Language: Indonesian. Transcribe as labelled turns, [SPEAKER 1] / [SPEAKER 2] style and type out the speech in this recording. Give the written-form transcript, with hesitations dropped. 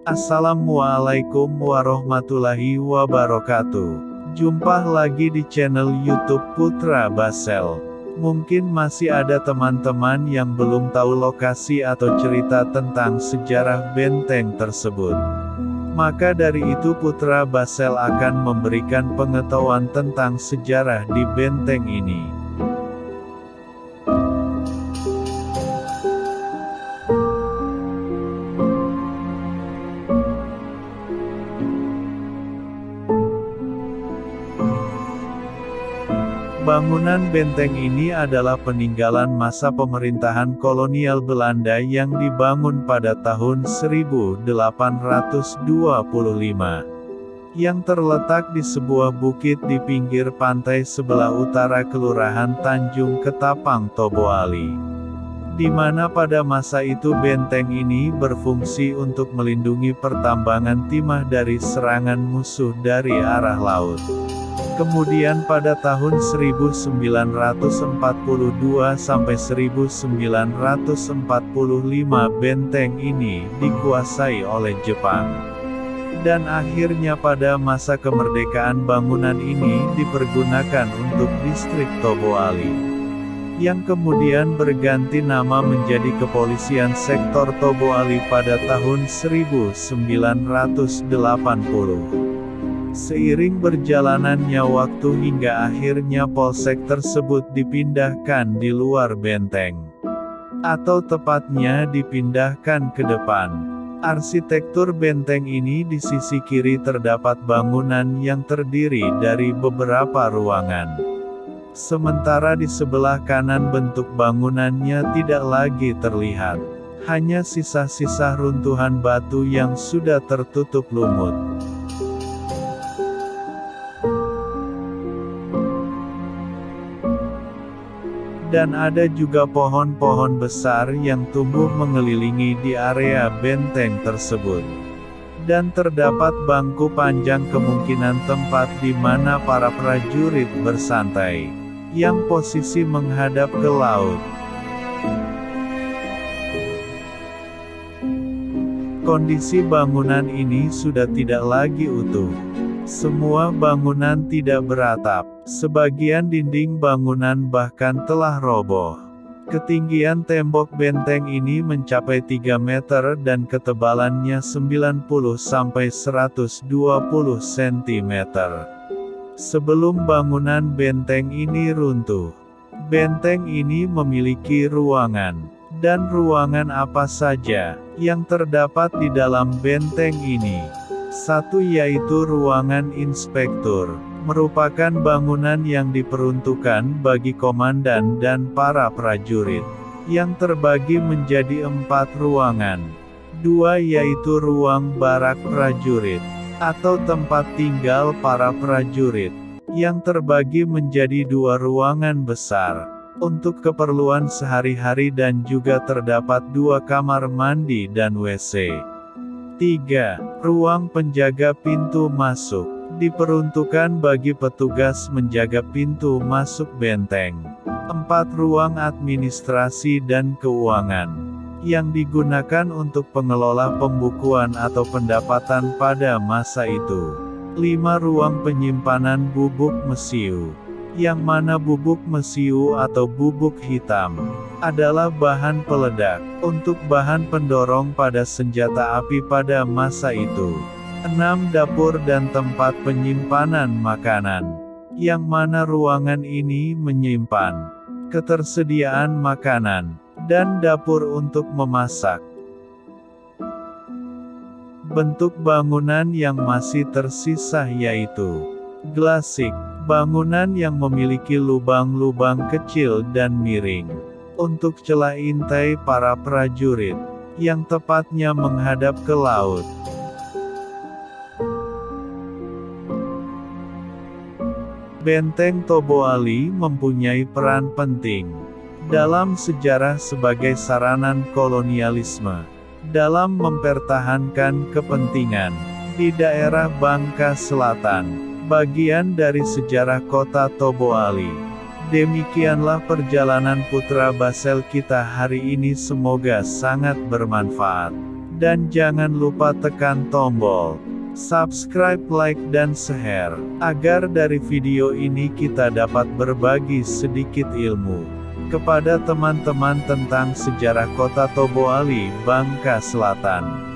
[SPEAKER 1] Assalamualaikum warahmatullahi wabarakatuh. Jumpa lagi di channel YouTube Putra Basel. Mungkin masih ada teman-teman yang belum tahu lokasi atau cerita tentang sejarah benteng tersebut. Maka dari itu Putra Basel akan memberikan pengetahuan tentang sejarah di benteng ini. Bangunan benteng ini adalah peninggalan masa pemerintahan kolonial Belanda yang dibangun pada tahun 1825. Yang terletak di sebuah bukit di pinggir pantai sebelah utara Kelurahan Tanjung Ketapang Toboali. Di mana pada masa itu benteng ini berfungsi untuk melindungi pertambangan timah dari serangan musuh dari arah laut. Kemudian pada tahun 1942 sampai 1945 benteng ini dikuasai oleh Jepang. Dan akhirnya pada masa kemerdekaan bangunan ini dipergunakan untuk distrik Toboali. Yang kemudian berganti nama menjadi Kepolisian Sektor Toboali pada tahun 1980. Seiring berjalanannya waktu hingga akhirnya polsek tersebut dipindahkan di luar benteng. Atau tepatnya dipindahkan ke depan. Arsitektur benteng ini di sisi kiri terdapat bangunan yang terdiri dari beberapa ruangan. Sementara di sebelah kanan bentuk bangunannya tidak lagi terlihat. Hanya sisa-sisa runtuhan batu yang sudah tertutup lumut. Dan ada juga pohon-pohon besar yang tumbuh mengelilingi di area benteng tersebut. Dan terdapat bangku panjang kemungkinan tempat di mana para prajurit bersantai, yang posisi menghadap ke laut. Kondisi bangunan ini sudah tidak lagi utuh. Semua bangunan tidak beratap, sebagian dinding bangunan bahkan telah roboh. Ketinggian tembok benteng ini mencapai 3 meter dan ketebalannya 90-120 cm. Sebelum bangunan benteng ini runtuh, benteng ini memiliki ruangan. Dan ruangan apa saja yang terdapat di dalam benteng ini? Satu yaitu ruangan inspektur, merupakan bangunan yang diperuntukkan bagi komandan dan para prajurit, yang terbagi menjadi 4 ruangan. 2 yaitu ruang barak prajurit, atau tempat tinggal para prajurit, yang terbagi menjadi 2 ruangan besar, untuk keperluan sehari-hari dan juga terdapat 2 kamar mandi dan WC. 3. Ruang penjaga pintu masuk, diperuntukkan bagi petugas menjaga pintu masuk benteng. 4. Ruang administrasi dan keuangan, yang digunakan untuk pengelola pembukuan atau pendapatan pada masa itu. 5. Ruang penyimpanan bubuk mesiu, yang mana bubuk mesiu atau bubuk hitam adalah bahan peledak, untuk bahan pendorong pada senjata api pada masa itu. 6. Dapur dan tempat penyimpanan makanan, yang mana ruangan ini menyimpan ketersediaan makanan, dan dapur untuk memasak. Bentuk bangunan yang masih tersisa yaitu glasik, bangunan yang memiliki lubang-lubang kecil dan miring, untuk celah intai para prajurit, yang tepatnya menghadap ke laut. Benteng Toboali mempunyai peran penting dalam sejarah sebagai saranan kolonialisme, dalam mempertahankan kepentingan di daerah Bangka Selatan, bagian dari sejarah kota Toboali. Demikianlah perjalanan Putra Basel kita hari ini, semoga sangat bermanfaat. Dan jangan lupa tekan tombol subscribe, like dan share, agar dari video ini kita dapat berbagi sedikit ilmu kepada teman-teman tentang sejarah kota Tobo Ali, Bangka Selatan.